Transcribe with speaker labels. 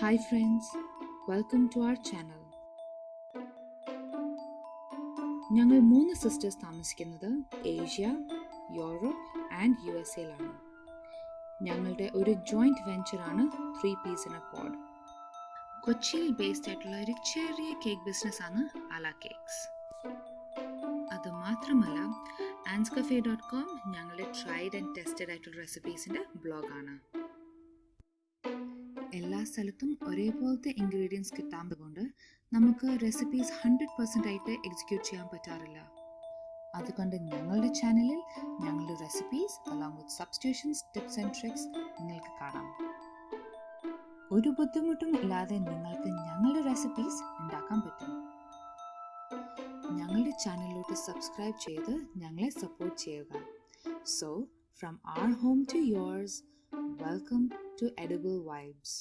Speaker 1: Hi friends, welcome to our channel. ഞങ്ങൾ 3 sisters താമസിക്കുന്നത് Asia, Europe and USA-ലാണ്. ഞങ്ങളുടെ ഒരു ജോയിന്റ് വെഞ്ചറാണ് 3 Peas in a Pod. കൊച്ചിയിൽ ബേസ്ഡ് ആയിട്ടുള്ള ഒരു ചെറിയ കേക്ക് ബിസിനസ്സാണ് അല കേക്ക്സ്. അത് മാത്രമല്ല anscafe.com ഞങ്ങളുടെ ട്രൈഡ് ആൻഡ് ടെസ്റ്റഡ് ആയിട്ടുള്ള റെസിപ്പീസിൻ്റെ ബ്ലോഗാണ്. എല്ലാ സ്ഥലത്തും ഒരേപോലത്തെ ഇൻഗ്രീഡിയൻസ് കിട്ടാത്തതുകൊണ്ട് നമുക്ക് റെസിപ്പീസ് 100% ആയിട്ട് എക്സിക്യൂട്ട് ചെയ്യാൻ പറ്റാറില്ല. അതുകൊണ്ട് ഞങ്ങളുടെ ചാനലിൽ ഞങ്ങളുടെ recipes along with substitutions, tips and tricks നിങ്ങൾക്ക് കാണാം. ഒരു ബുദ്ധിമുട്ടും ഇല്ലാതെ നിങ്ങൾക്ക് ഞങ്ങളുടെ റെസിപ്പീസ് ഉണ്ടാക്കാൻ പറ്റും. ഞങ്ങളുടെ ചാനലിലോട്ട് സബ്സ്ക്രൈബ് ചെയ്ത് ഞങ്ങളെ സപ്പോർട്ട് ചെയ്യുക. So from our home to yours, welcome to Edible Vibes.